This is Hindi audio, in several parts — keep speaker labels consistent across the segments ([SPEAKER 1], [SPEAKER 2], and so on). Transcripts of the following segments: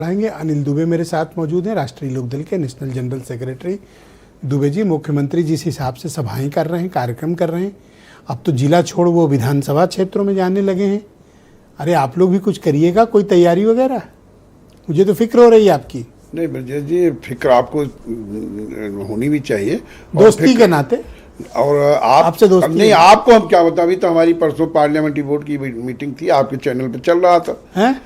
[SPEAKER 1] रहेंगे। अनिल दुबे मेरे साथ मौजूद हैं, राष्ट्रीय लोकदल के national general secretary. Dubey ji, मुख्यमंत्री जिस हिसाब से सभाएं कर रहे हैं, कार्यक्रम कर रहे हैं, अब तो जिला छोड़ वो विधानसभा क्षेत्रों में जाने लगे हैं। अरे आप लोग भी कुछ करिएगा, कोई तैयारी वगैरह? मुझे तो फिक्र हो रही है आपकी।
[SPEAKER 2] नहीं ब्रजेश जी, फिक्र आपको होनी भी चाहिए
[SPEAKER 1] दोस्ती के नाते।
[SPEAKER 2] और आपसे दोस्ती नहीं, आपको हम क्या बताएं, अभी तो हमारी परसों पार्लियामेंट्री बोर्ड की मीटिंग थी, आपके चैनल पे चल रहा था।
[SPEAKER 1] हैं?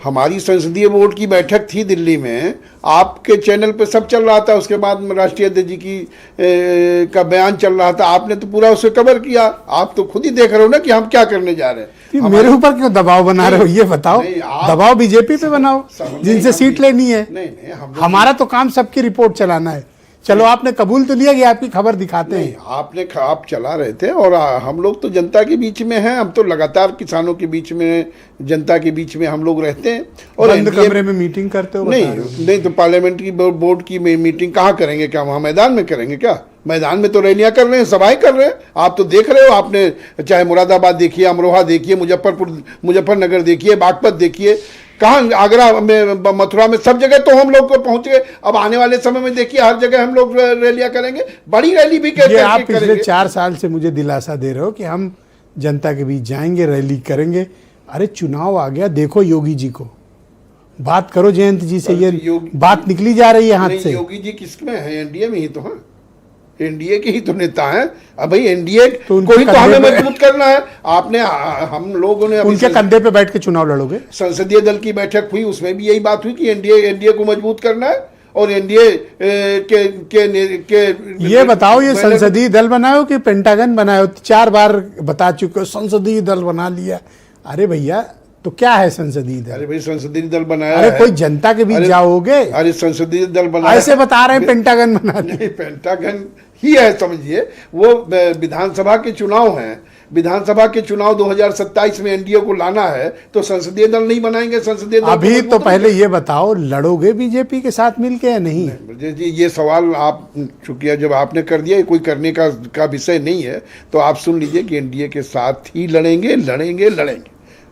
[SPEAKER 2] हमारी संसदीय बोर्ड की बैठक थी दिल्ली में, आपके चैनल पे सब चल रहा था। उसके बाद राष्ट्रीय अध्यक्ष जी की का बयान चल रहा था, आपने तो पूरा उसे कवर किया। आप तो खुद ही देख रहे हो ना कि हम क्या करने जा रहे हैं।
[SPEAKER 1] मेरे ऊपर क्यों दबाव बना रहे हो, ये बताओ। दबाव बीजेपी पे बनाओ जिनसे सीट लेनी है।
[SPEAKER 2] नहीं,
[SPEAKER 1] हमारा तो काम सबकी रिपोर्ट चलाना है। चलो, आपने कबूल तो लिया कि आपकी खबर दिखाते हैं।
[SPEAKER 2] आप चला रहे थे, और हम लोग तो जनता के बीच में हैं। हम तो लगातार किसानों के बीच में, जनता के बीच में हम लोग रहते हैं। और
[SPEAKER 1] बंद कमरे में मीटिंग करते हो?
[SPEAKER 2] नहीं तो पार्लियामेंट्री बोर्ड की मीटिंग कहाँ करेंगे? क्या वहाँ मैदान में करेंगे? क्या मैदान में तो रैलियां कर रहे हैं, सभाएं कर रहे हैं। आप तो देख रहे हो, आपने चाहे मुरादाबाद देखिए, अमरोहा देखिए, मुजफ्फरनगर देखिए, बागपत देखिए, कहाँ आगरा में, मथुरा में, सब जगह तो हम लोग को पहुंच गए। अब आने वाले समय में देखिए, हर जगह हम लोग रैलियां करेंगे, बड़ी रैली भी करेंगे।
[SPEAKER 1] आप पिछले 4 साल से मुझे दिलासा दे रहे हो कि हम जनता के बीच जाएंगे, रैली करेंगे। अरे चुनाव आ गया, देखो योगी जी को, बात करो जयंत जी से। ये बात निकली जा रही है हाथ से।
[SPEAKER 2] योगी जी किसमें है? एनडीए में ही तो है, एनडीए के ही तो नेता हैं। अब भाई एनडीए को ही तो हमें मजबूत करना है। हम लोगों ने
[SPEAKER 1] उनके कंधे पे बैठ के चुनाव लड़ोगे?
[SPEAKER 2] संसदीय दल की बैठक हुई, उसमें भी यही बात हुई कि एनडीए को मजबूत करना है। और एनडीए के
[SPEAKER 1] ये बताओ, ये संसदीय दल बनाओ कि पेंटागन बनाओ? 4 बार बता चुके हो संसदीय दल बना लिया। अरे भैया, तो क्या है संसदीय दल?
[SPEAKER 2] अरे भाई, संसदीय दल बनाया
[SPEAKER 1] है। कोई जनता के बीच जाओगे?
[SPEAKER 2] अरे संसदीय दल बनाया,
[SPEAKER 1] ऐसे बता रहे हैं पेंटागन बना लिया।
[SPEAKER 2] नहीं, पेंटागन ही है समझिए। वो विधानसभा के चुनाव हैं, विधानसभा के चुनाव 2027 में एनडीए को लाना है, तो संसदीय दल नहीं बनाएंगे? संसदीय दल
[SPEAKER 1] अभी तो पहले ये बताओ, लड़ोगे बीजेपी के साथ मिलके या नहीं?
[SPEAKER 2] जी, ये सवाल आप चूंकि जब आपने कर दिया, कोई करने का विषय नहीं है, तो आप सुन लीजिए कि एनडीए के साथ ही लड़ेंगे।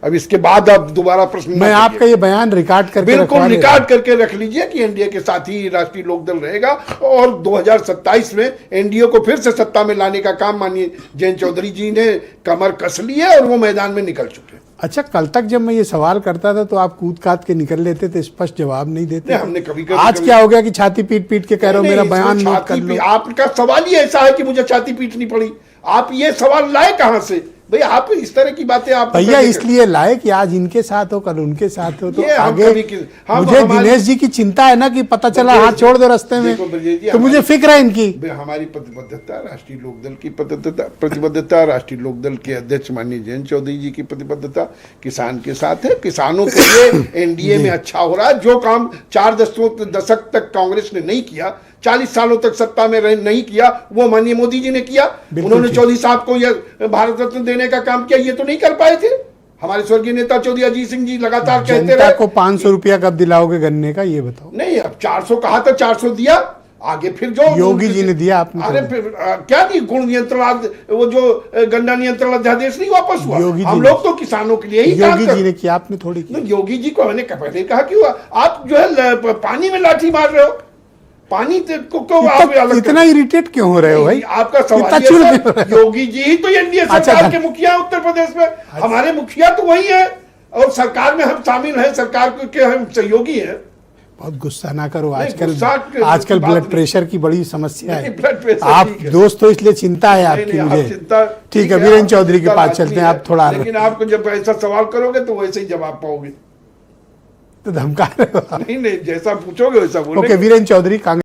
[SPEAKER 2] अब इसके बाद आप दोबारा प्रश्न,
[SPEAKER 1] मैं आपका ये बयान रिकॉर्ड करके,
[SPEAKER 2] बिल्कुल रिकॉर्ड करके रख लीजिए कि एनडीए के साथ ही राष्ट्रीय लोकदल रहेगा। और 2027 में एनडीए को फिर से सत्ता में लाने का काम माननीय जयंत चौधरी जी ने कमर कस ली है, और वो मैदान में निकल चुके हैं।
[SPEAKER 1] अच्छा, कल तक जब मैं ये सवाल करता था तो आप कूद काट के निकल लेते थे, स्पष्ट जवाब नहीं देते।
[SPEAKER 2] हमने कभी
[SPEAKER 1] आज क्या हो गया कि छाती पीट के कह रहे हो मेरा बयान नोट कर लो?
[SPEAKER 2] आपका सवाल ही ऐसा है कि मुझे छाती पीटनी पड़ी। आप ये सवाल लाए कहां से भैया? आप इस तरह की बातें आप
[SPEAKER 1] भैया इसलिए लाए कि आज इनके साथ हो, कल उनके साथ हो, तो आगे मुझे दिनेश जी की चिंता है ना कि पता चला हाथ छोड़ दो रास्ते में, तो मुझे फिक्र है इनकी।
[SPEAKER 2] हमारी प्रतिबद्धता, राष्ट्रीय लोकदल की प्रतिबद्धता, राष्ट्रीय लोकदल के अध्यक्ष माननीय जयंत चौधरी जी की प्रतिबद्धता किसान के साथ है। किसानों के लिए एनडीए में अच्छा हो रहा है। जो काम 4 दशक तक कांग्रेस ने नहीं किया, 40 सालों तक सत्ता में नहीं किया, वो माननीय मोदी जी ने किया। उन्होंने चौधरी साहब को यह भारत रत्न देने का काम किया, ये तो नहीं कर पाए थे। हमारे स्वर्गीय नेता चौधरी अजीत सिंह जी लगातार कहते रहे।
[SPEAKER 1] को 500 रुपया कब दिलाओगे गन्ने का, ये बताओ?
[SPEAKER 2] नहीं, अब 400 कहा था, 400 दिया। आगे फिर जो
[SPEAKER 1] योगी जी ने दिया, आपने
[SPEAKER 2] अरे फिर क्या दी? गुण नियंत्रण, वो जो गन्ना नियंत्रण अध्यादेश नहीं वापस हुआ। हम लोग तो किसानों के लिए ही
[SPEAKER 1] योगी जी ने किया, आपने थोड़ी किया।
[SPEAKER 2] योगी जी को मैंने पहले कहा कि आप जो है पानी में लाठी मार रहे हो। पानी को आप
[SPEAKER 1] इतना इरिटेट क्यों हो रहे हो भाई?
[SPEAKER 2] आपका सवाल, योगी जी ही तो एनडीए सरकार के मुखिया उत्तर प्रदेश में। हमारे मुखिया तो वही है, और सरकार में हम शामिल हैं, सरकार के हम सहयोगी हैं।
[SPEAKER 1] बहुत गुस्सा ना करो, आजकल ब्लड प्रेशर की बड़ी समस्या है। आप दोस्त तो इसलिए चिंता है आपकी मुझे। ठीक है, वीरेंद्र चौधरी के पास चलते हैं आप थोड़ा।
[SPEAKER 2] लेकिन आपको जब ऐसा सवाल करोगे तो वैसे ही जवाब पाओगे।
[SPEAKER 1] तो धमका रहे हो?
[SPEAKER 2] नहीं, जैसा पूछोगे वैसा बोलोगे।
[SPEAKER 1] ओके, वीरेंद्र चौधरी, कांग्रेस।